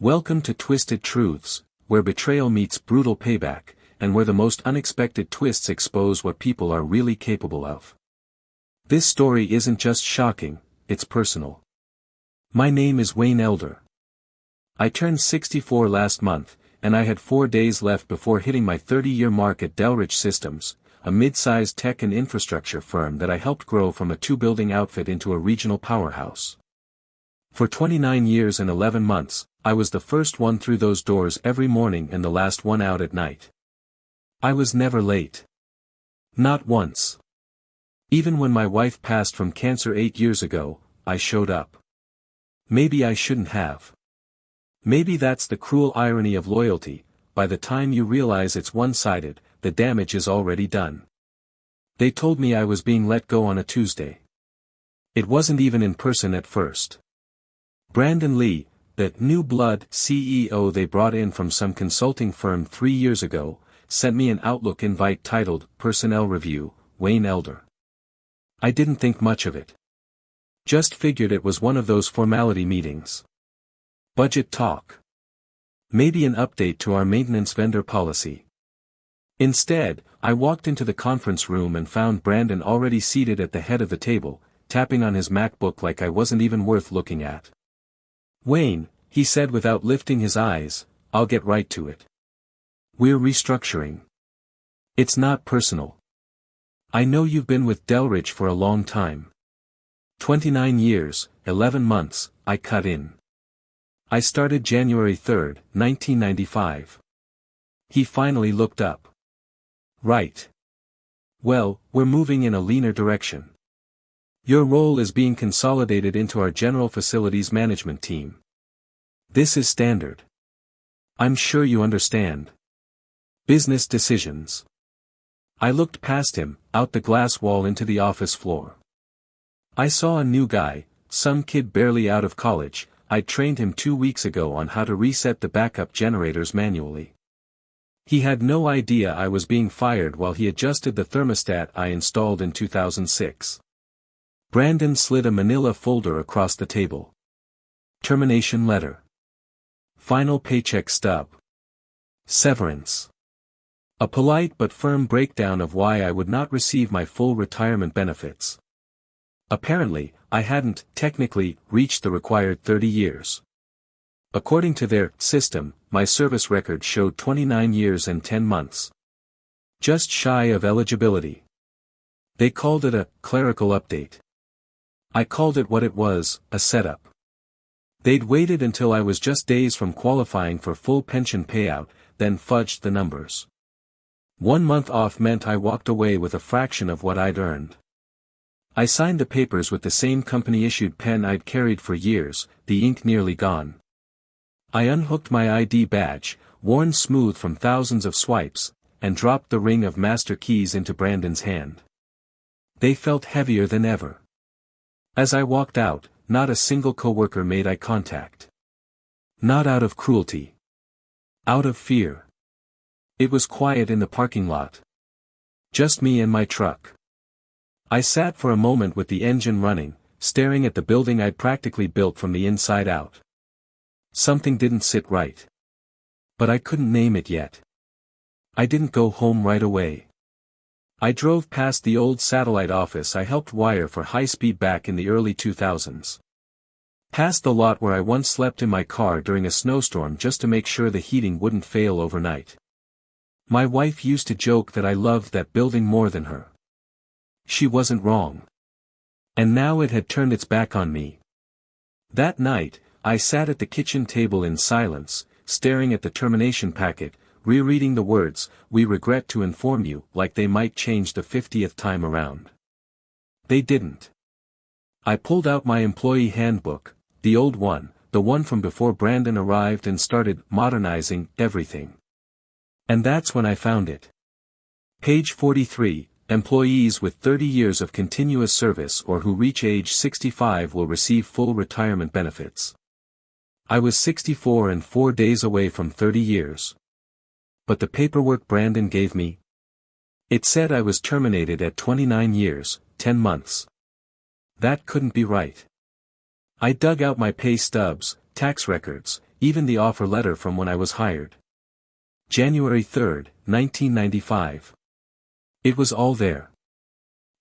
Welcome to Twisted Truths, where betrayal meets brutal payback, and where the most unexpected twists expose what people are really capable of. This story isn't just shocking, it's personal. My name is Wayne Elder. I turned 64 last month, and I had 4 days left before hitting my 30-year mark at Delridge Systems, a mid-sized tech and infrastructure firm that I helped grow from a 2-building outfit into a regional powerhouse. For 29 years and 11 months, I was the first one through those doors every morning and the last one out at night. I was never late. Not once. Even when my wife passed from cancer 8 years ago, I showed up. Maybe I shouldn't have. Maybe that's the cruel irony of loyalty. By the time you realize it's one-sided, the damage is already done. They told me I was being let go on a Tuesday. It wasn't even in person at first. Brandon Lee, the new blood CEO they brought in from some consulting firm 3 years ago, sent me an Outlook invite titled Personnel Review, Wayne Elder. I didn't think much of it. Just figured it was one of those formality meetings. Budget talk. Maybe an update to our maintenance vendor policy. Instead, I walked into the conference room and found Brandon already seated at the head of the table, tapping on his MacBook like I wasn't even worth looking at. Wayne, he said without lifting his eyes, I'll get right to it. We're restructuring. It's not personal. I know you've been with Delridge for a long time. 29 years, 11 months, I cut in. I started January 3, 1995. He finally looked up. Right. Well, we're moving in a leaner direction. Your role is being consolidated into our general facilities management team. This is standard. I'm sure you understand. Business decisions. I looked past him, out the glass wall into the office floor. I saw a new guy, some kid barely out of college. I'd trained him 2 weeks ago on how to reset the backup generators manually. He had no idea I was being fired while he adjusted the thermostat I installed in 2006. Brandon slid a manila folder across the table. Termination letter. Final paycheck stub. Severance. A polite but firm breakdown of why I would not receive my full retirement benefits. Apparently, I hadn't, technically, reached the required 30 years. According to their system, my service record showed 29 years and 10 months. Just shy of eligibility. They called it a clerical update. I called it what it was, a setup. They'd waited until I was just days from qualifying for full pension payout, then fudged the numbers. 1 month off meant I walked away with a fraction of what I'd earned. I signed the papers with the same company-issued pen I'd carried for years, the ink nearly gone. I unhooked my ID badge, worn smooth from thousands of swipes, and dropped the ring of master keys into Brandon's hand. They felt heavier than ever. As I walked out, not a single coworker made eye contact. Not out of cruelty. Out of fear. It was quiet in the parking lot. Just me and my truck. I sat for a moment with the engine running, staring at the building I'd practically built from the inside out. Something didn't sit right. But I couldn't name it yet. I didn't go home right away. I drove past the old satellite office I helped wire for high-speed back in the early 2000s. Past the lot where I once slept in my car during a snowstorm just to make sure the heating wouldn't fail overnight. My wife used to joke that I loved that building more than her. She wasn't wrong. And now it had turned its back on me. That night, I sat at the kitchen table in silence, staring at the termination packet, rereading the words, "We regret to inform you," like they might change the 50th time around. They didn't. I pulled out my employee handbook, the old one, the one from before Brandon arrived and started modernizing everything. And that's when I found it. Page 43, employees with 30 years of continuous service or who reach age 65 will receive full retirement benefits. I was 64 and 4 days away from 30 years. But the paperwork Brandon gave me, it said I was terminated at 29 years, 10 months. That couldn't be right. I dug out my pay stubs, tax records, even the offer letter from when I was hired. January 3, 1995. It was all there.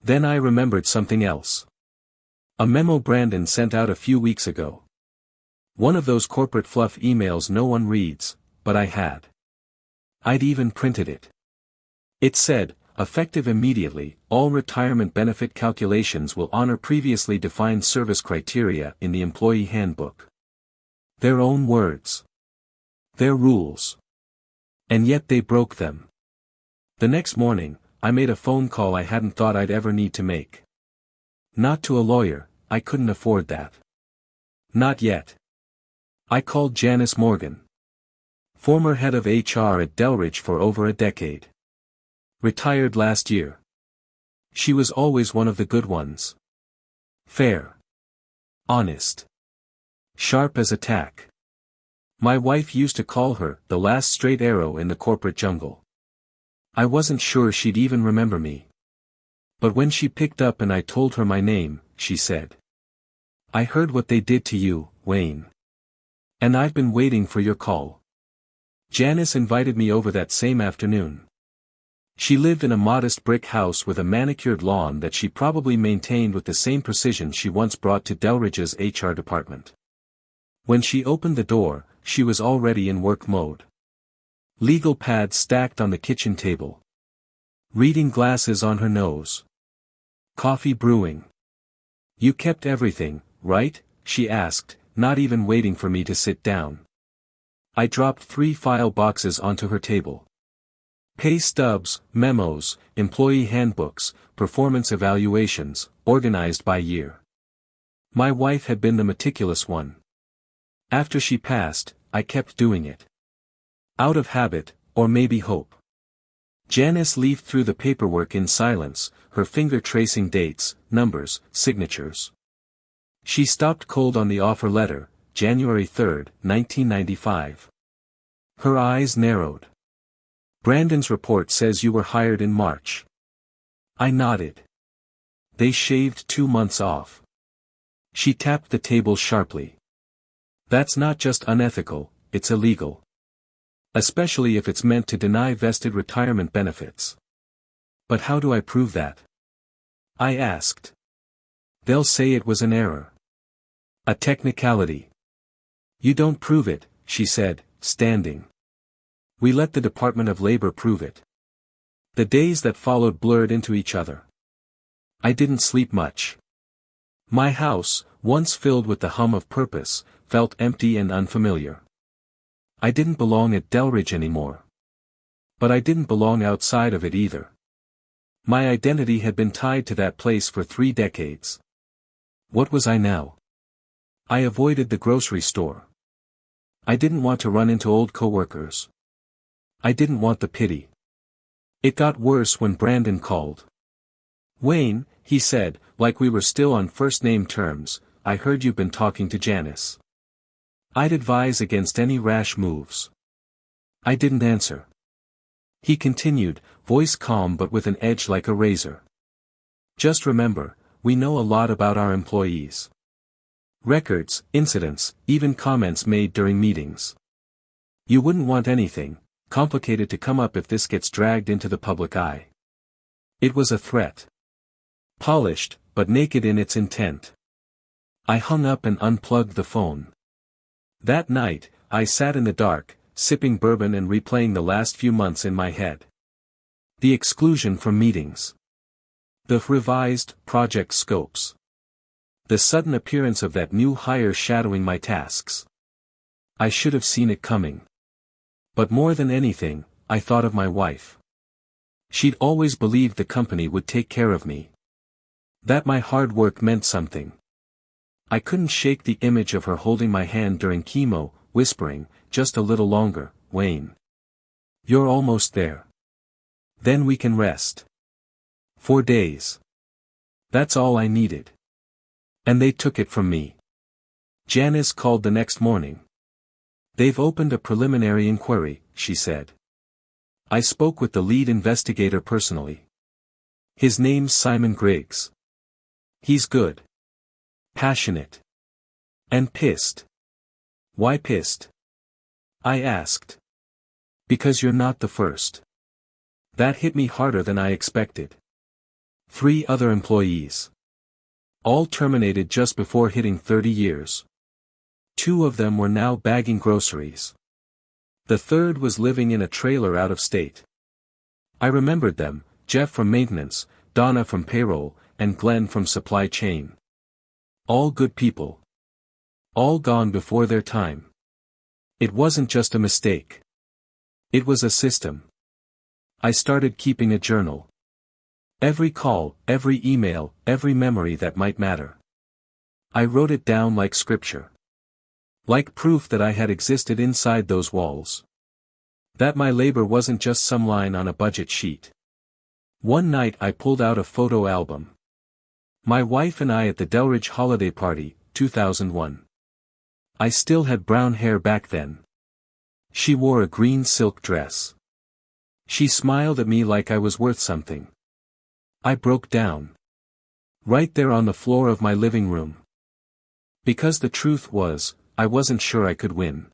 Then I remembered something else. A memo Brandon sent out a few weeks ago. One of those corporate fluff emails no one reads, but I had. I'd even printed it. It said, effective immediately, all retirement benefit calculations will honor previously defined service criteria in the employee handbook. Their own words. Their rules. And yet they broke them. The next morning, I made a phone call I hadn't thought I'd ever need to make. Not to a lawyer, I couldn't afford that. Not yet. I called Janice Morgan. Former head of HR at Delridge for over a decade. Retired last year. She was always one of the good ones. Fair. Honest. Sharp as a tack. My wife used to call her the last straight arrow in the corporate jungle. I wasn't sure she'd even remember me. But when she picked up and I told her my name, she said, "I heard what they did to you, Wayne. And I've been waiting for your call." Janice invited me over that same afternoon. She lived in a modest brick house with a manicured lawn that she probably maintained with the same precision she once brought to Delridge's HR department. When she opened the door, she was already in work mode. Legal pads stacked on the kitchen table. Reading glasses on her nose. Coffee brewing. "You kept everything, right?" she asked, not even waiting for me to sit down. I dropped 3 file boxes onto her table. Pay stubs, memos, employee handbooks, performance evaluations, organized by year. My wife had been the meticulous one. After she passed, I kept doing it. Out of habit, or maybe hope. Janice leafed through the paperwork in silence, her finger tracing dates, numbers, signatures. She stopped cold on the offer letter, January 3, 1995. Her eyes narrowed. "Brandon's report says you were hired in March." I nodded. "They shaved 2 months off." She tapped the table sharply. "That's not just unethical, it's illegal. Especially if it's meant to deny vested retirement benefits." "But how do I prove that?" I asked. "They'll say it was an error. A technicality." "You don't prove it," she said, standing. "We let the Department of Labor prove it." The days that followed blurred into each other. I didn't sleep much. My house, once filled with the hum of purpose, felt empty and unfamiliar. I didn't belong at Delridge anymore. But I didn't belong outside of it either. My identity had been tied to that place for 3 decades. What was I now? I avoided the grocery store. I didn't want to run into old coworkers. I didn't want the pity. It got worse when Brandon called. "Wayne," he said, like we were still on first-name terms, "I heard you've been talking to Janice. I'd advise against any rash moves." I didn't answer. He continued, voice calm but with an edge like a razor. "Just remember, we know a lot about our employees. Records, incidents, even comments made during meetings. You wouldn't want anything complicated to come up if this gets dragged into the public eye." It was a threat. Polished, but naked in its intent. I hung up and unplugged the phone. That night, I sat in the dark, sipping bourbon and replaying the last few months in my head. The exclusion from meetings. The revised project scopes. The sudden appearance of that new hire shadowing my tasks. I should have seen it coming. But more than anything, I thought of my wife. She'd always believed the company would take care of me. That my hard work meant something. I couldn't shake the image of her holding my hand during chemo, whispering, "Just a little longer, Wayne. You're almost there. Then we can rest." 4 days. That's all I needed. And they took it from me. Janice called the next morning. "They've opened a preliminary inquiry," she said. I spoke with the lead investigator personally. His name's Simon Griggs. He's good. Passionate. And pissed. Why pissed? I asked. Because you're not the first. That hit me harder than I expected. 3 other employees. All terminated just before hitting 30 years. 2 of them were now bagging groceries. The third was living in a trailer out of state. I remembered them, Jeff from maintenance, Donna from payroll, and Glenn from supply chain. All good people. All gone before their time. It wasn't just a mistake. It was a system. I started keeping a journal. Every call, every email, every memory that might matter. I wrote it down like scripture. Like proof that I had existed inside those walls. That my labor wasn't just some line on a budget sheet. One night I pulled out a photo album. My wife and I at the Delridge holiday party, 2001. I still had brown hair back then. She wore a green silk dress. She smiled at me like I was worth something. I broke down. Right there on the floor of my living room. Because the truth was, I wasn't sure I could win.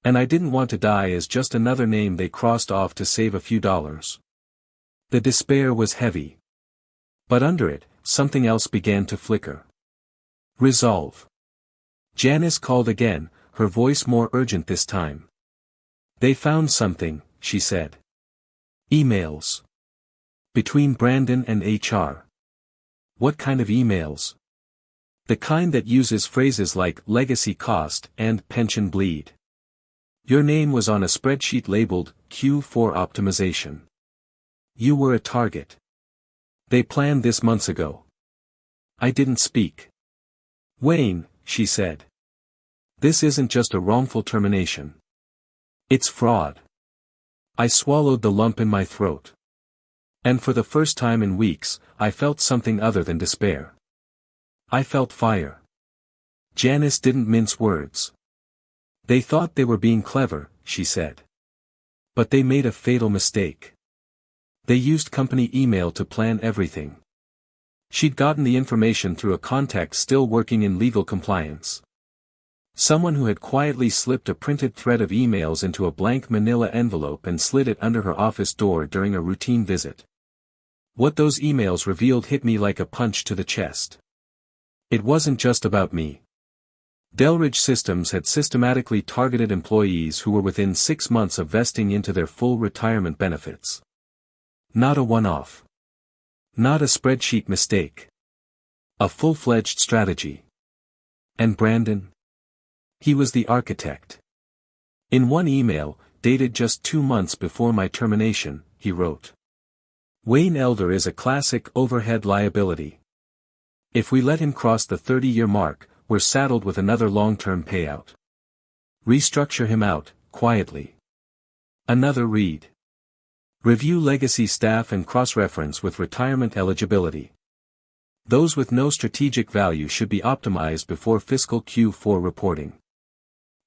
And I didn't want to die as just another name they crossed off to save a few dollars. The despair was heavy. But under it, something else began to flicker. Resolve. Janice called again, her voice more urgent this time. They found something, she said. Emails. Between Brandon and HR. What kind of emails? The kind that uses phrases like legacy cost and pension bleed. Your name was on a spreadsheet labeled Q4 optimization. You were a target. They planned this months ago. I didn't speak. Wayne, she said. This isn't just a wrongful termination. It's fraud. I swallowed the lump in my throat. And for the first time in weeks, I felt something other than despair. I felt fire. Janice didn't mince words. They thought they were being clever, she said. But they made a fatal mistake. They used company email to plan everything. She'd gotten the information through a contact still working in legal compliance. Someone who had quietly slipped a printed thread of emails into a blank manila envelope and slid it under her office door during a routine visit. What those emails revealed hit me like a punch to the chest. It wasn't just about me. Delridge Systems had systematically targeted employees who were within 6 months of vesting into their full retirement benefits. Not a one-off. Not a spreadsheet mistake. A full-fledged strategy. And Brandon? He was the architect. In one email, dated just 2 months before my termination, he wrote. Wayne Elder is a classic overhead liability. If we let him cross the 30-year mark, we're saddled with another long-term payout. Restructure him out, quietly. Another read. Review legacy staff and cross-reference with retirement eligibility. Those with no strategic value should be optimized before fiscal Q4 reporting.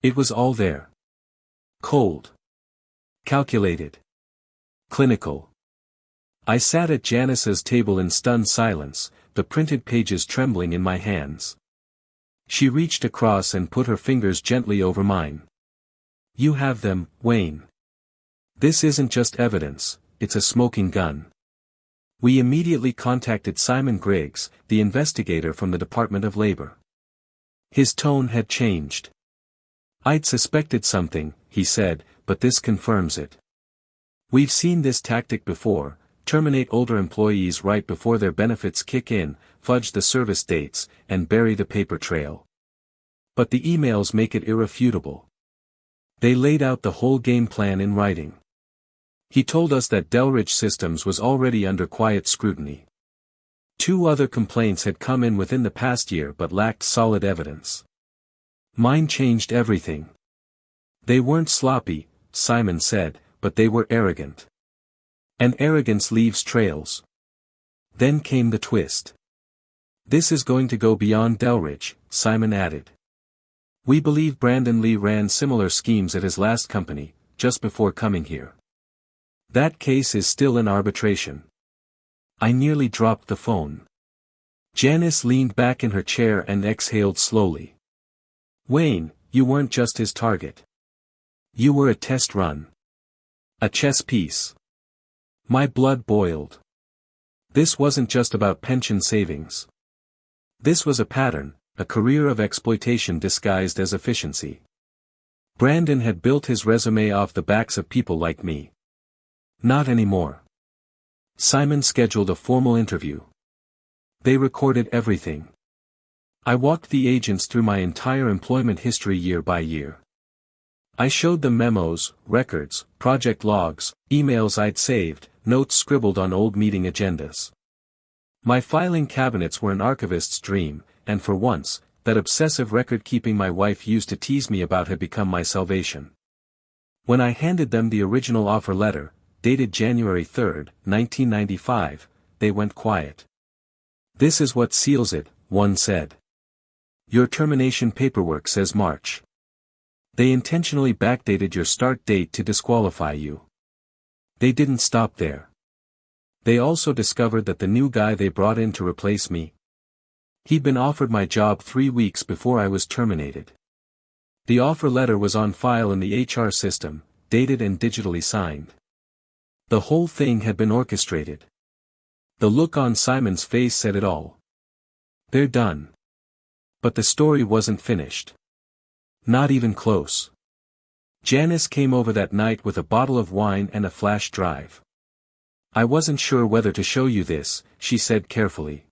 It was all there. Cold. Calculated. Clinical. I sat at Janice's table in stunned silence, the printed pages trembling in my hands. She reached across and put her fingers gently over mine. You have them, Wayne. This isn't just evidence, it's a smoking gun. We immediately contacted Simon Griggs, the investigator from the Department of Labor. His tone had changed. I'd suspected something, he said, but this confirms it. We've seen this tactic before, terminate older employees right before their benefits kick in, fudge the service dates, and bury the paper trail. But the emails make it irrefutable. They laid out the whole game plan in writing. He told us that Delridge Systems was already under quiet scrutiny. 2 other complaints had come in within the past year but lacked solid evidence. Mine changed everything. They weren't sloppy, Simon said, but they were arrogant. And arrogance leaves trails. Then came the twist. This is going to go beyond Delridge, Simon added. We believe Brandon Lee ran similar schemes at his last company, just before coming here. That case is still in arbitration. I nearly dropped the phone. Janice leaned back in her chair and exhaled slowly. Wayne, you weren't just his target. You were a test run. A chess piece. My blood boiled. This wasn't just about pension savings. This was a pattern, a career of exploitation disguised as efficiency. Brandon had built his resume off the backs of people like me. Not anymore. Simon scheduled a formal interview. They recorded everything. I walked the agents through my entire employment history year by year. I showed them memos, records, project logs, emails I'd saved, notes scribbled on old meeting agendas. My filing cabinets were an archivist's dream, and for once, that obsessive record-keeping my wife used to tease me about had become my salvation. When I handed them the original offer letter, dated January 3, 1995, they went quiet. "This is what seals it," one said. "Your termination paperwork says March. They intentionally backdated your start date to disqualify you." They didn't stop there. They also discovered that the new guy they brought in to replace me, he'd been offered my job 3 weeks before I was terminated. The offer letter was on file in the HR system, dated and digitally signed. The whole thing had been orchestrated. The look on Simon's face said it all. They're done. But the story wasn't finished. Not even close. Janice came over that night with a bottle of wine and a flash drive. "I wasn't sure whether to show you this," she said carefully.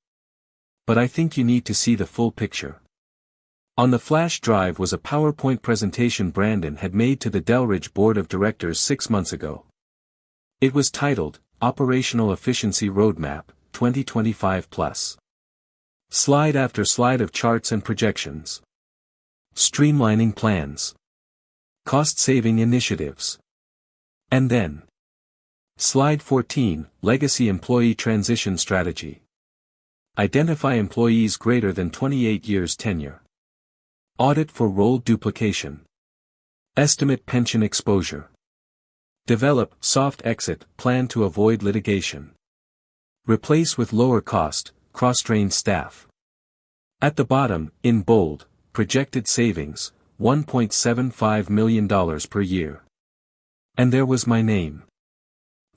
"But I think you need to see the full picture." On the flash drive was a PowerPoint presentation Brandon had made to the Delridge Board of Directors 6 months ago. It was titled, Operational Efficiency Roadmap, 2025+. Slide after slide of charts and projections. Streamlining plans. Cost-saving initiatives. And then. Slide 14, Legacy Employee Transition Strategy. Identify employees greater than 28 years tenure. Audit for role duplication. Estimate pension exposure. Develop soft exit plan to avoid litigation. Replace with lower cost, cross-trained staff. At the bottom, in bold, projected savings, $1.75 million per year. And there was my name.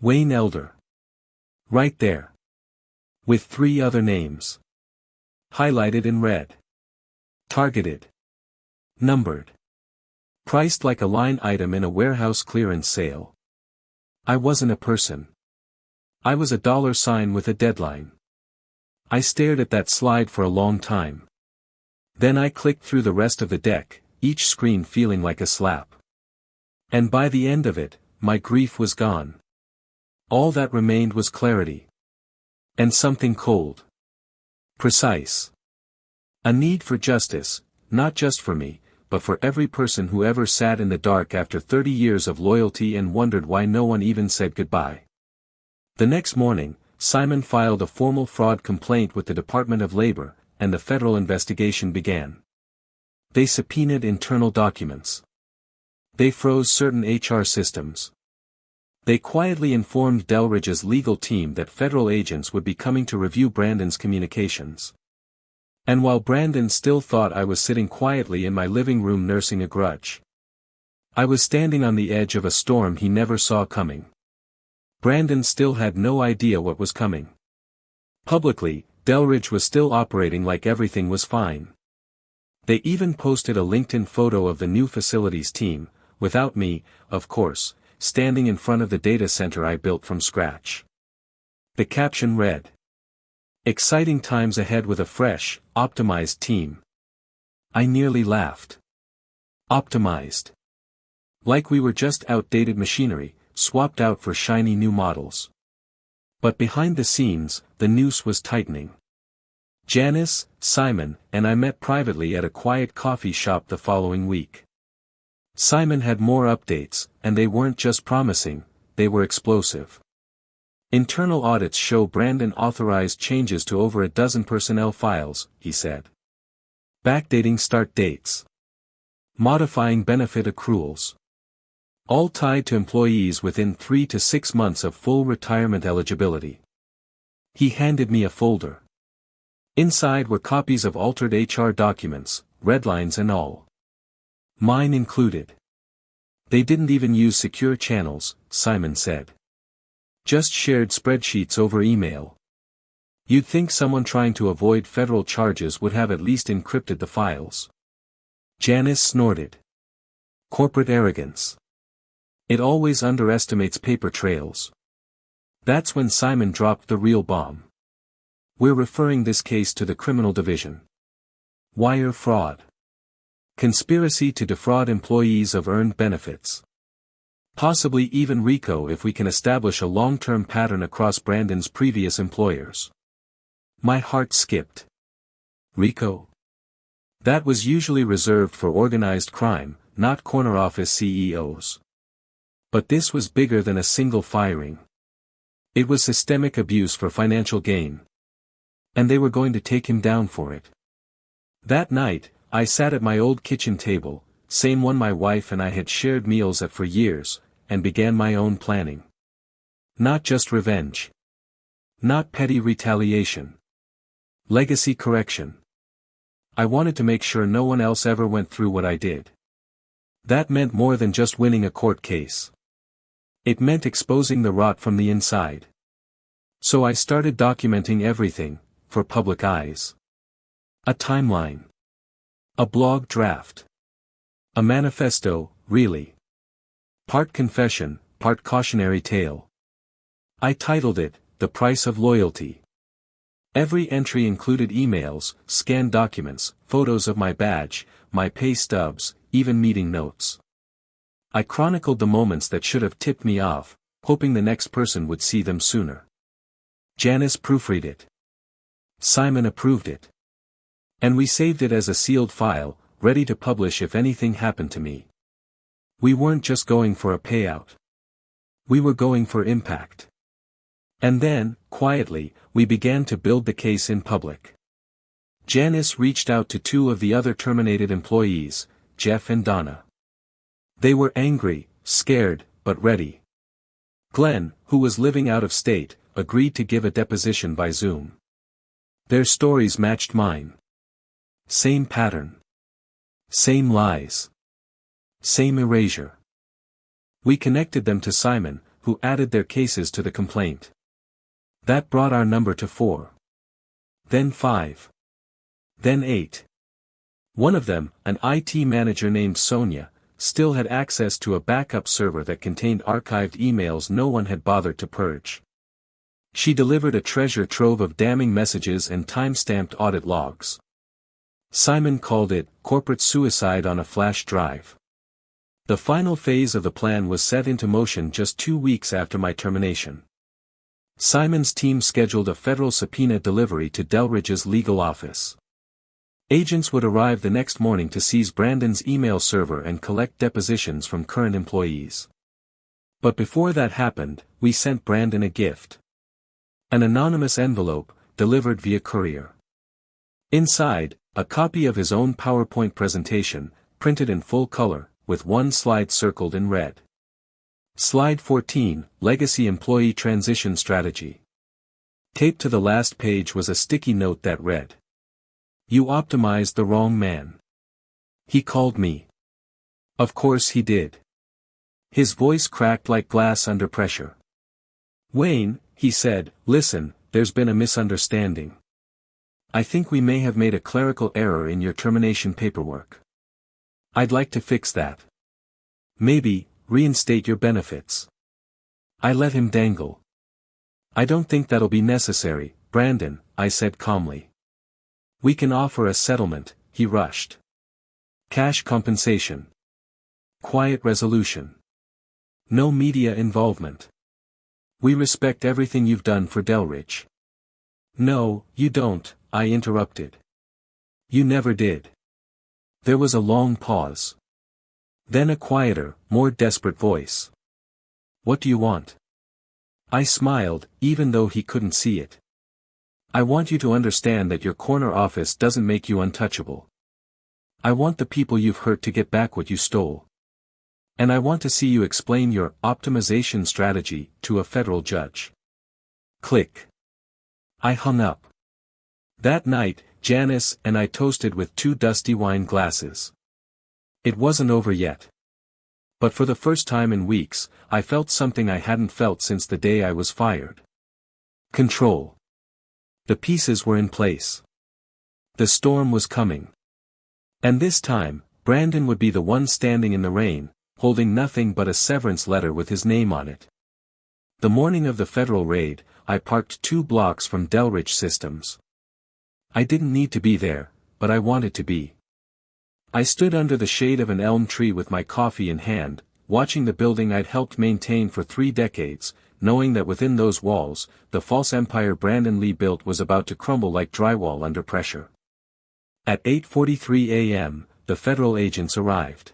Wayne Elder. Right there. With 3 other names. Highlighted in red. Targeted. Numbered. Priced like a line item in a warehouse clearance sale. I wasn't a person. I was a dollar sign with a deadline. I stared at that slide for a long time. Then I clicked through the rest of the deck, each screen feeling like a slap. And by the end of it, my grief was gone. All that remained was clarity. And something cold. Precise. A need for justice, not just for me, but for every person who ever sat in the dark after 30 years of loyalty and wondered why no one even said goodbye. The next morning, Simon filed a formal fraud complaint with the Department of Labor, and the federal investigation began. They subpoenaed internal documents. They froze certain HR systems. They quietly informed Delridge's legal team that federal agents would be coming to review Brandon's communications. And while Brandon still thought I was sitting quietly in my living room nursing a grudge, I was standing on the edge of a storm he never saw coming. Brandon still had no idea what was coming. Publicly, Delridge was still operating like everything was fine. They even posted a LinkedIn photo of the new facilities team, without me, of course, standing in front of the data center I built from scratch. The caption read, "Exciting times ahead with a fresh, optimized team." I nearly laughed. Optimized. Like we were just outdated machinery, swapped out for shiny new models. But behind the scenes, the noose was tightening. Janice, Simon, and I met privately at a quiet coffee shop the following week. Simon had more updates, and they weren't just promising, they were explosive. Internal audits show Brandon authorized changes to over a dozen personnel files, he said. Backdating start dates. Modifying benefit accruals. All tied to employees within 3 to 6 months of full retirement eligibility. He handed me a folder. Inside were copies of altered HR documents, red lines and all. Mine included. They didn't even use secure channels, Simon said. Just shared spreadsheets over email. You'd think someone trying to avoid federal charges would have at least encrypted the files. Janice snorted. Corporate arrogance. It always underestimates paper trails. That's when Simon dropped the real bomb. We're referring this case to the criminal division. Wire fraud. Conspiracy to defraud employees of earned benefits. Possibly even RICO if we can establish a long-term pattern across Brandon's previous employers. My heart skipped. RICO? That was usually reserved for organized crime, not corner office CEOs. But this was bigger than a single firing. It was systemic abuse for financial gain. And they were going to take him down for it. That night, I sat at my old kitchen table, same one my wife and I had shared meals at for years, and began my own planning. Not just revenge. Not petty retaliation. Legacy correction. I wanted to make sure no one else ever went through what I did. That meant more than just winning a court case. It meant exposing the rot from the inside. So I started documenting everything, for public eyes. A timeline. A blog draft. A manifesto, really. Part confession, part cautionary tale. I titled it, The Price of Loyalty. Every entry included emails, scanned documents, photos of my badge, my pay stubs, even meeting notes. I chronicled the moments that should have tipped me off, hoping the next person would see them sooner. Janice proofread it. Simon approved it. And we saved it as a sealed file, ready to publish if anything happened to me. We weren't just going for a payout. We were going for impact. And then, quietly, we began to build the case in public. Janice reached out to two of the other terminated employees, Jeff and Donna. They were angry, scared, but ready. Glenn, who was living out of state, agreed to give a deposition by Zoom. Their stories matched mine. Same pattern. Same lies. Same erasure. We connected them to Simon, who added their cases to the complaint. That brought our number to 4. Then 5. Then 8. One of them, an IT manager named Sonia, still had access to a backup server that contained archived emails no one had bothered to purge. She delivered a treasure trove of damning messages and time-stamped audit logs. Simon called it corporate suicide on a flash drive. The final phase of the plan was set into motion just 2 weeks after my termination. Simon's team scheduled a federal subpoena delivery to Delridge's legal office. Agents would arrive the next morning to seize Brandon's email server and collect depositions from current employees. But before that happened, we sent Brandon a gift. An anonymous envelope, delivered via courier. Inside, a copy of his own PowerPoint presentation, printed in full color, with one slide circled in red. Slide 14, Legacy Employee Transition Strategy. Taped to the last page was a sticky note that read, "You optimized the wrong man." He called me. Of course he did. His voice cracked like glass under pressure. "Wayne," he said, "listen, there's been a misunderstanding. I think we may have made a clerical error in your termination paperwork. I'd like to fix that. Maybe, reinstate your benefits." I let him dangle. "I don't think that'll be necessary, Brandon," I said calmly. "We can offer a settlement," he rushed. "Cash compensation. Quiet resolution. No media involvement. We respect everything you've done for Delridge." "No, you don't," I interrupted. "You never did." There was a long pause. Then a quieter, more desperate voice. "What do you want?" I smiled, even though he couldn't see it. "I want you to understand that your corner office doesn't make you untouchable. I want the people you've hurt to get back what you stole. And I want to see you explain your optimization strategy to a federal judge." Click. I hung up. That night, Janice and I toasted with 2 dusty wine glasses. It wasn't over yet. But for the first time in weeks, I felt something I hadn't felt since the day I was fired. Control. The pieces were in place. The storm was coming. And this time, Brandon would be the one standing in the rain, holding nothing but a severance letter with his name on it. The morning of the federal raid, I parked 2 blocks from Delridge Systems. I didn't need to be there, but I wanted to be. I stood under the shade of an elm tree with my coffee in hand, watching the building I'd helped maintain for 3 decades, knowing that within those walls, the false empire Brandon Lee built was about to crumble like drywall under pressure. At 8:43 a.m., the federal agents arrived.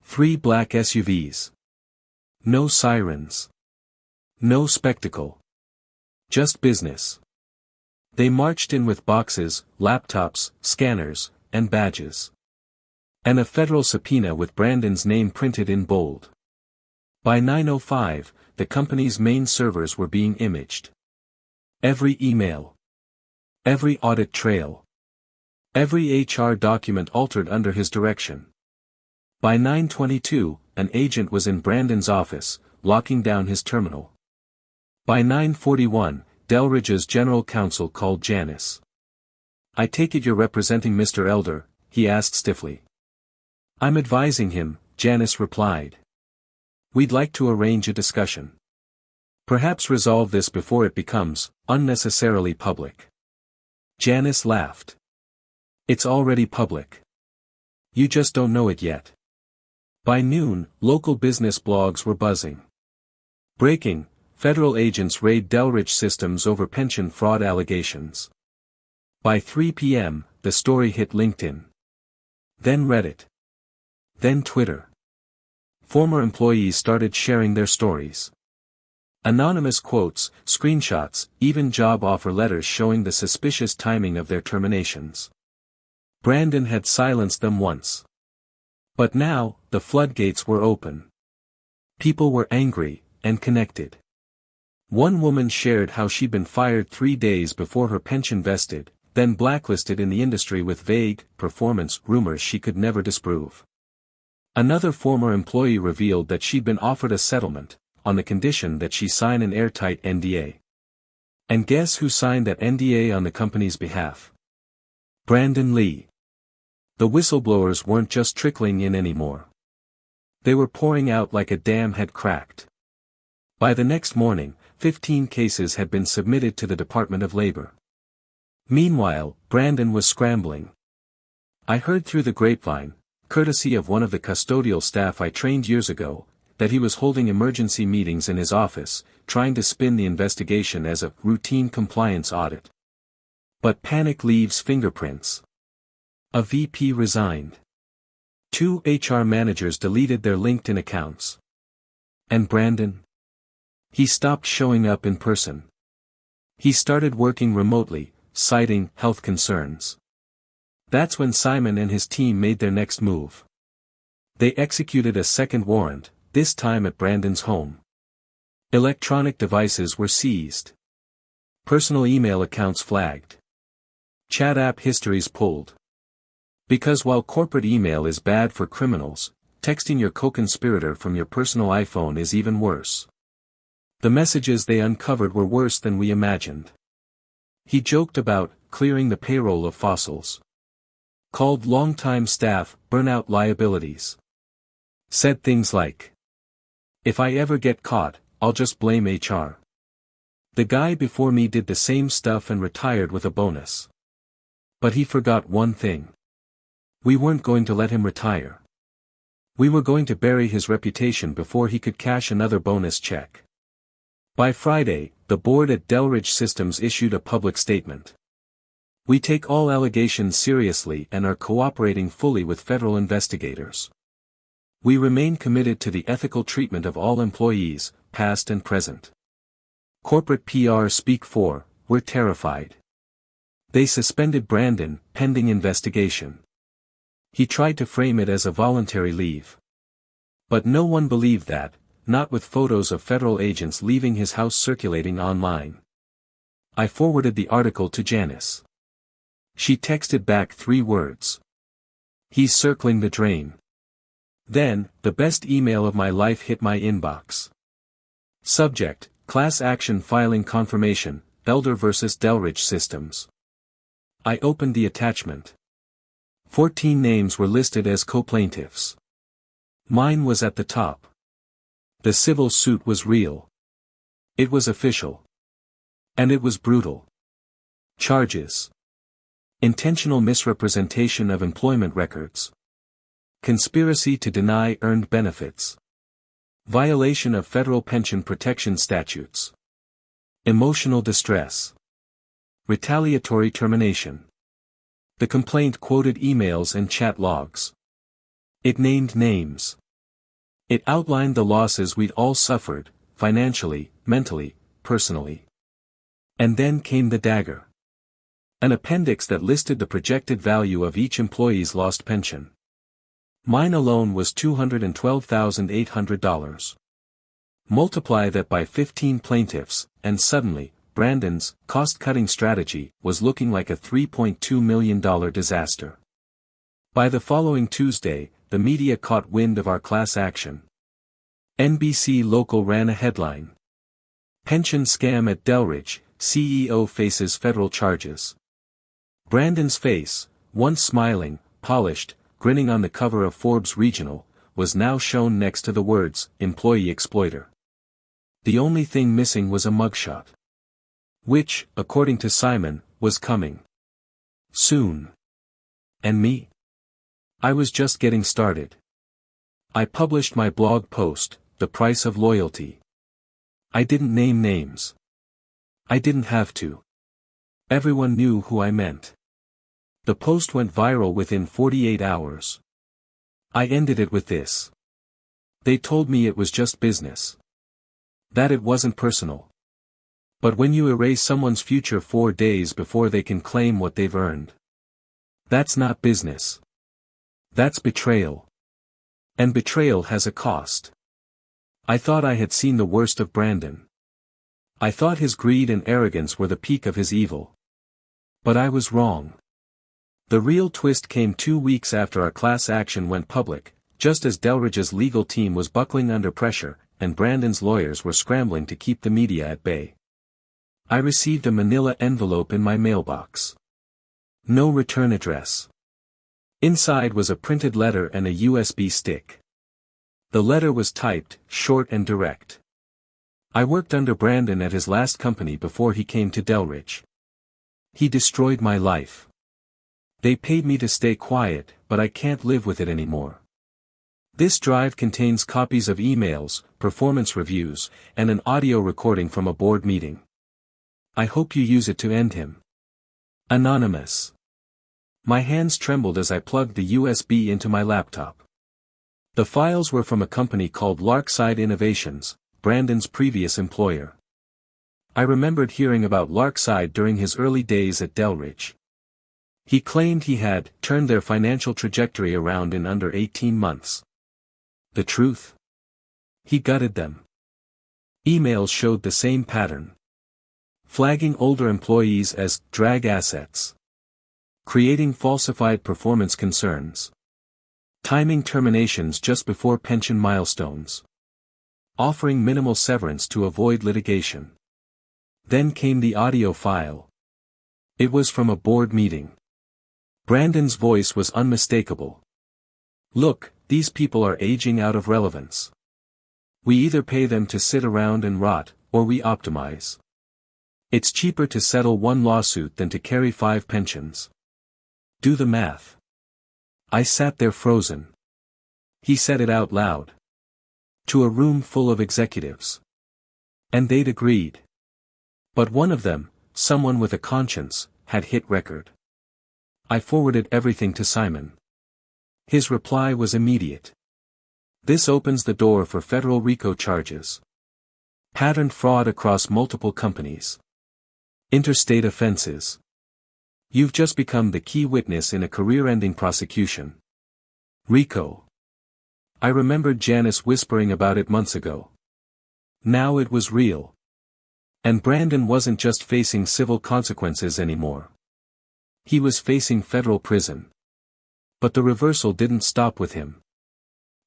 3 black SUVs. No sirens. No spectacle. Just business. They marched in with boxes, laptops, scanners, and badges. And a federal subpoena with Brandon's name printed in bold. By 9:05, the company's main servers were being imaged. Every email. Every audit trail. Every HR document altered under his direction. By 9:22, an agent was in Brandon's office, locking down his terminal. By 9:41, Delridge's general counsel called Janice. "I take it you're representing Mr. Elder," he asked stiffly. "I'm advising him," Janice replied. "We'd like to arrange a discussion. Perhaps resolve this before it becomes unnecessarily public." Janice laughed. "It's already public. You just don't know it yet." By noon, local business blogs were buzzing. Breaking: federal agents raid Delridge Systems over pension fraud allegations. By 3 p.m., the story hit LinkedIn. Then Reddit. Then Twitter. Former employees started sharing their stories. Anonymous quotes, screenshots, even job offer letters showing the suspicious timing of their terminations. Brandon had silenced them once. But now, the floodgates were open. People were angry, and connected. One woman shared how she'd been fired 3 days before her pension vested, then blacklisted in the industry with vague, performance rumors she could never disprove. Another former employee revealed that she'd been offered a settlement, on the condition that she sign an airtight NDA. And guess who signed that NDA on the company's behalf? Brandon Lee. The whistleblowers weren't just trickling in anymore. They were pouring out like a dam had cracked. By the next morning, 15 cases had been submitted to the Department of Labor. Meanwhile, Brandon was scrambling. I heard through the grapevine, courtesy of one of the custodial staff I trained years ago, that he was holding emergency meetings in his office, trying to spin the investigation as a routine compliance audit. But panic leaves fingerprints. A VP resigned. 2 HR managers deleted their LinkedIn accounts. And Brandon? He stopped showing up in person. He started working remotely, citing health concerns. That's when Simon and his team made their next move. They executed a second warrant, this time at Brandon's home. Electronic devices were seized. Personal email accounts flagged. Chat app histories pulled. Because while corporate email is bad for criminals, texting your co-conspirator from your personal iPhone is even worse. The messages they uncovered were worse than we imagined. He joked about clearing the payroll of fossils. Called longtime staff burnout liabilities. Said things like, "If I ever get caught, I'll just blame HR. The guy before me did the same stuff and retired with a bonus." But he forgot one thing. We weren't going to let him retire. We were going to bury his reputation before he could cash another bonus check. By Friday, the board at Delridge Systems issued a public statement. "We take all allegations seriously and are cooperating fully with federal investigators. We remain committed to the ethical treatment of all employees, past and present. Corporate PR speak for, we're terrified." They suspended Brandon, pending investigation. He tried to frame it as a voluntary leave. But no one believed that, not with photos of federal agents leaving his house circulating online. I forwarded the article to Janice. She texted back 3 words. "He's circling the drain." Then, the best email of my life hit my inbox. Subject, Class Action Filing Confirmation, Elder vs. Delridge Systems. I opened the attachment. 14 names were listed as co-plaintiffs. Mine was at the top. The civil suit was real. It was official. And it was brutal. Charges: intentional misrepresentation of employment records, conspiracy to deny earned benefits, violation of federal pension protection statutes, emotional distress, retaliatory termination. The complaint quoted emails and chat logs. It named names. It outlined the losses we'd all suffered, financially, mentally, personally. And then came the dagger. An appendix that listed the projected value of each employee's lost pension. Mine alone was $212,800. Multiply that by 15 plaintiffs, and suddenly, Brandon's cost-cutting strategy was looking like a $3.2 million disaster. By the following Tuesday, the media caught wind of our class action. NBC Local ran a headline. Pension scam at Delridge, CEO faces federal charges. Brandon's face, once smiling, polished, grinning on the cover of Forbes Regional, was now shown next to the words, employee exploiter. The only thing missing was a mugshot. Which, according to Simon, was coming soon. And me? I was just getting started. I published my blog post, The Price of Loyalty. I didn't name names. I didn't have to. Everyone knew who I meant. The post went viral within 48 hours. I ended it with this. They told me it was just business. That it wasn't personal. But when you erase someone's future 4 days before they can claim what they've earned, that's not business. That's betrayal. And betrayal has a cost. I thought I had seen the worst of Brandon. I thought his greed and arrogance were the peak of his evil. But I was wrong. The real twist came 2 weeks after our class action went public, just as Delridge's legal team was buckling under pressure, and Brandon's lawyers were scrambling to keep the media at bay. I received a manila envelope in my mailbox. No return address. Inside was a printed letter and a USB stick. The letter was typed, short and direct. I worked under Brandon at his last company before he came to Delridge. He destroyed my life. They paid me to stay quiet, but I can't live with it anymore. This drive contains copies of emails, performance reviews, and an audio recording from a board meeting. I hope you use it to end him. Anonymous. My hands trembled as I plugged the USB into my laptop. The files were from a company called Larkside Innovations, Brandon's previous employer. I remembered hearing about Larkside during his early days at Delridge. He claimed he had turned their financial trajectory around in under 18 months. The truth? He gutted them. Emails showed the same pattern. Flagging older employees as drag assets. Creating falsified performance concerns. Timing terminations just before pension milestones. Offering minimal severance to avoid litigation. Then came the audio file. It was from a board meeting. Brandon's voice was unmistakable. Look, these people are aging out of relevance. We either pay them to sit around and rot, or we optimize. It's cheaper to settle one lawsuit than to carry 5 pensions. Do the math. I sat there frozen. He said it out loud. To a room full of executives. And they'd agreed. But one of them, someone with a conscience, had hit record. I forwarded everything to Simon. His reply was immediate. This opens the door for federal RICO charges. Patterned fraud across multiple companies. Interstate offenses. You've just become the key witness in a career-ending prosecution. RICO. I remembered Janice whispering about it months ago. Now it was real. And Brandon wasn't just facing civil consequences anymore. He was facing federal prison. But the reversal didn't stop with him.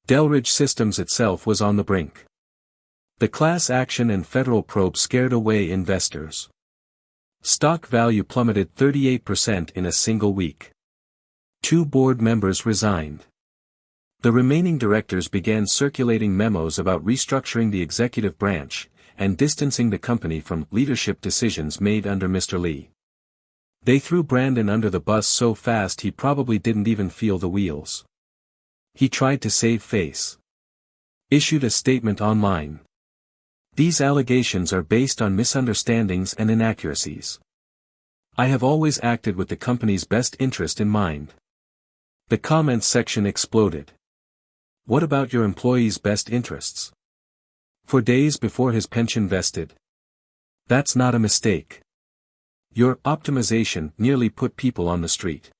Delridge Systems itself was on the brink. The class action and federal probe scared away investors. Stock value plummeted 38% in a single week. 2 board members resigned. The remaining directors began circulating memos about restructuring the executive branch, and distancing the company from leadership decisions made under Mr. Lee. They threw Brandon under the bus so fast he probably didn't even feel the wheels. He tried to save face. Issued a statement online. These allegations are based on misunderstandings and inaccuracies. I have always acted with the company's best interest in mind. The comments section exploded. What about your employees' best interests? For days before his pension vested. That's not a mistake. Your optimization nearly put people on the street.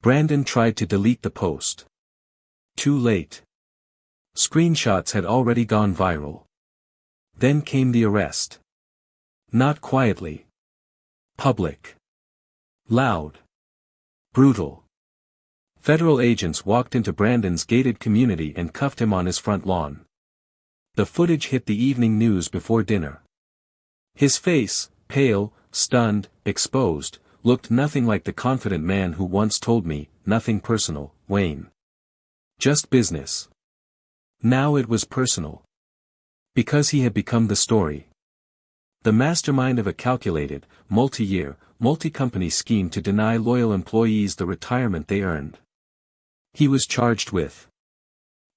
Brandon tried to delete the post. Too late. Screenshots had already gone viral. Then came the arrest. Not quietly. Public. Loud. Brutal. Federal agents walked into Brandon's gated community and cuffed him on his front lawn. The footage hit the evening news before dinner. His face, pale, stunned, exposed, looked nothing like the confident man who once told me, "Nothing personal, Wayne. Just business." Now it was personal. Because he had become the story. The mastermind of a calculated, multi-year, multi-company scheme to deny loyal employees the retirement they earned. He was charged with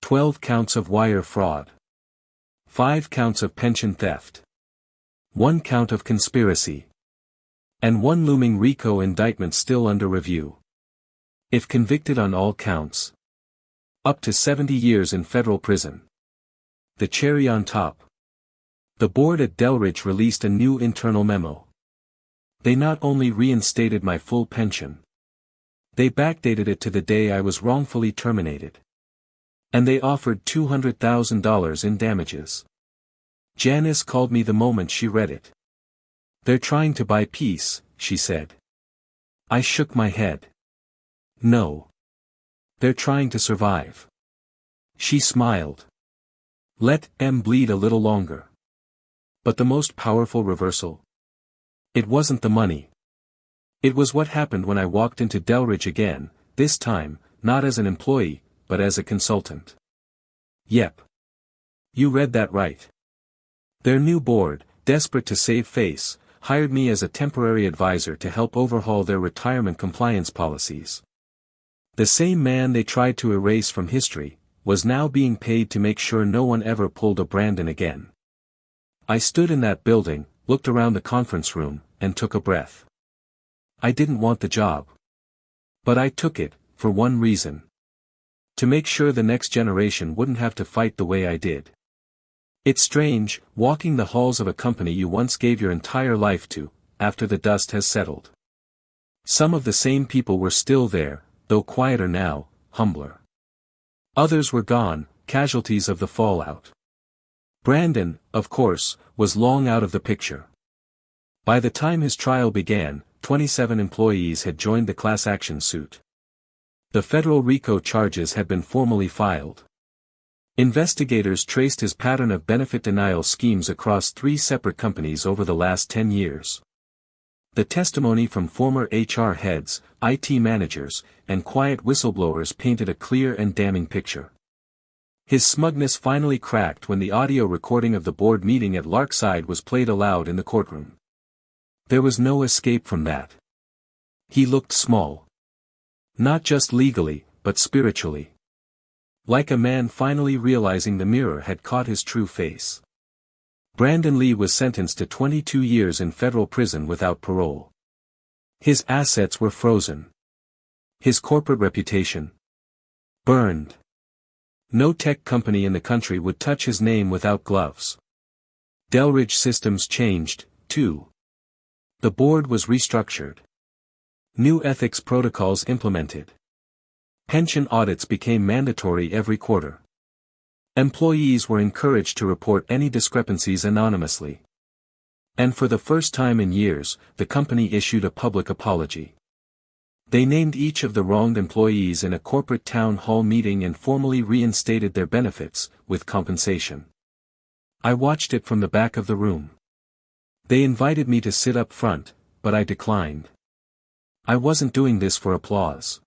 12 counts of wire fraud, 5 counts of pension theft, 1 count of conspiracy, and 1 looming RICO indictment still under review. If convicted on all counts, up to 70 years in federal prison. The cherry on top. The board at Delridge released a new internal memo. They not only reinstated my full pension. They backdated it to the day I was wrongfully terminated. And they offered $200,000 in damages. Janice called me the moment she read it. They're trying to buy peace, she said. I shook my head. No. They're trying to survive. She smiled. Let M bleed a little longer. But the most powerful reversal? It wasn't the money. It was what happened when I walked into Delridge again, this time, not as an employee, but as a consultant. Yep. You read that right. Their new board, desperate to save face, hired me as a temporary advisor to help overhaul their retirement compliance policies. The same man they tried to erase from history, was now being paid to make sure no one ever pulled a Brandon again. I stood in that building, looked around the conference room, and took a breath. I didn't want the job. But I took it, for one reason. To make sure the next generation wouldn't have to fight the way I did. It's strange, walking the halls of a company you once gave your entire life to, after the dust has settled. Some of the same people were still there, though quieter now, humbler. Others were gone, casualties of the fallout. Brandon, of course, was long out of the picture. By the time his trial began, 27 employees had joined the class action suit. The federal RICO charges had been formally filed. Investigators traced his pattern of benefit denial schemes across 3 separate companies over the last 10 years. The testimony from former HR heads, IT managers, and quiet whistleblowers painted a clear and damning picture. His smugness finally cracked when the audio recording of the board meeting at Larkside was played aloud in the courtroom. There was no escape from that. He looked small. Not just legally, but spiritually. Like a man finally realizing the mirror had caught his true face. Brandon Lee was sentenced to 22 years in federal prison without parole. His assets were frozen. His corporate reputation burned. No tech company in the country would touch his name without gloves. Delridge Systems changed, too. The board was restructured. New ethics protocols implemented. Pension audits became mandatory every quarter. Employees were encouraged to report any discrepancies anonymously. And for the first time in years, the company issued a public apology. They named each of the wronged employees in a corporate town hall meeting and formally reinstated their benefits, with compensation. I watched it from the back of the room. They invited me to sit up front, but I declined. I wasn't doing this for applause.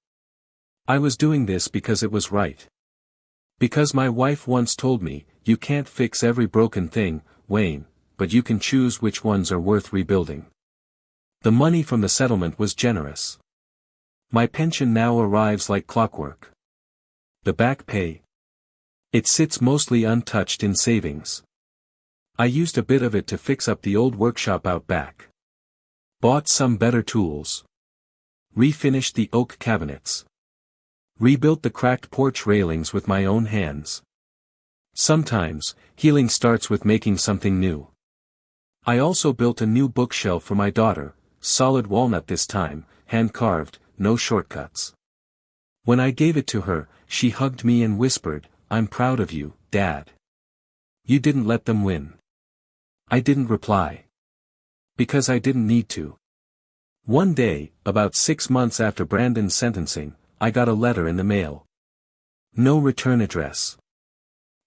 I was doing this because it was right. Because my wife once told me, "You can't fix every broken thing, Wayne, but you can choose which ones are worth rebuilding." The money from the settlement was generous. My pension now arrives like clockwork. The back pay. It sits mostly untouched in savings. I used a bit of it to fix up the old workshop out back. Bought some better tools. Refinished the oak cabinets. Rebuilt the cracked porch railings with my own hands. Sometimes, healing starts with making something new. I also built a new bookshelf for my daughter, solid walnut this time, hand-carved, no shortcuts. When I gave it to her, she hugged me and whispered, "I'm proud of you, Dad. You didn't let them win." I didn't reply. Because I didn't need to. One day, about 6 months after Brandon's sentencing, I got a letter in the mail. No return address.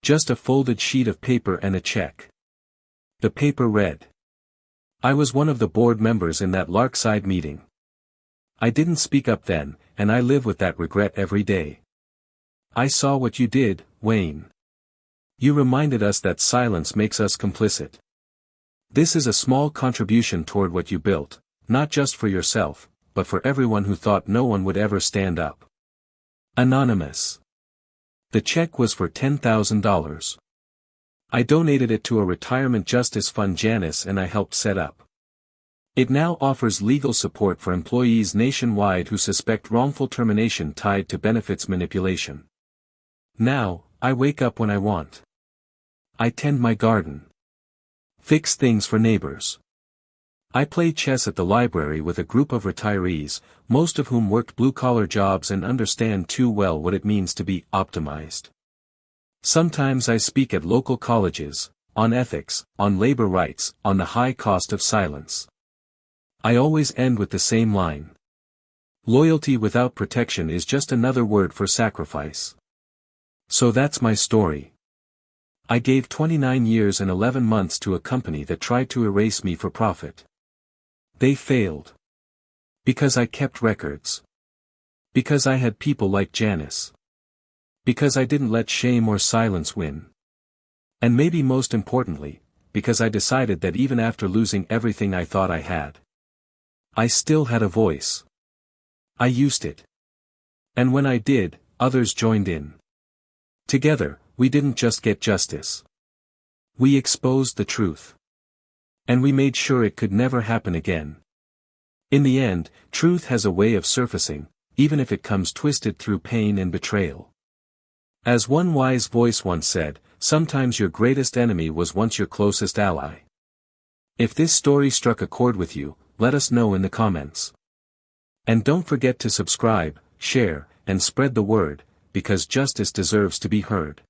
Just a folded sheet of paper and a check. The paper read. I was one of the board members in that Larkside meeting. I didn't speak up then, and I live with that regret every day. I saw what you did, Wayne. You reminded us that silence makes us complicit. This is a small contribution toward what you built, not just for yourself, but for everyone who thought no one would ever stand up. Anonymous. The check was for $10,000. I donated it to a retirement justice fund Janice and I helped set up. It now offers legal support for employees nationwide who suspect wrongful termination tied to benefits manipulation. Now, I wake up when I want. I tend my garden. Fix things for neighbors. I play chess at the library with a group of retirees, most of whom worked blue-collar jobs and understand too well what it means to be optimized. Sometimes I speak at local colleges, on ethics, on labor rights, on the high cost of silence. I always end with the same line. Loyalty without protection is just another word for sacrifice. So that's my story. I gave 29 years and 11 months to a company that tried to erase me for profit. They failed. Because I kept records. Because I had people like Janice. Because I didn't let shame or silence win. And maybe most importantly, because I decided that even after losing everything I thought I had, I still had a voice. I used it. And when I did, others joined in. Together, we didn't just get justice. We exposed the truth. And we made sure it could never happen again. In the end, truth has a way of surfacing, even if it comes twisted through pain and betrayal. As one wise voice once said, sometimes your greatest enemy was once your closest ally. If this story struck a chord with you, let us know in the comments. And don't forget to subscribe, share, and spread the word, because justice deserves to be heard.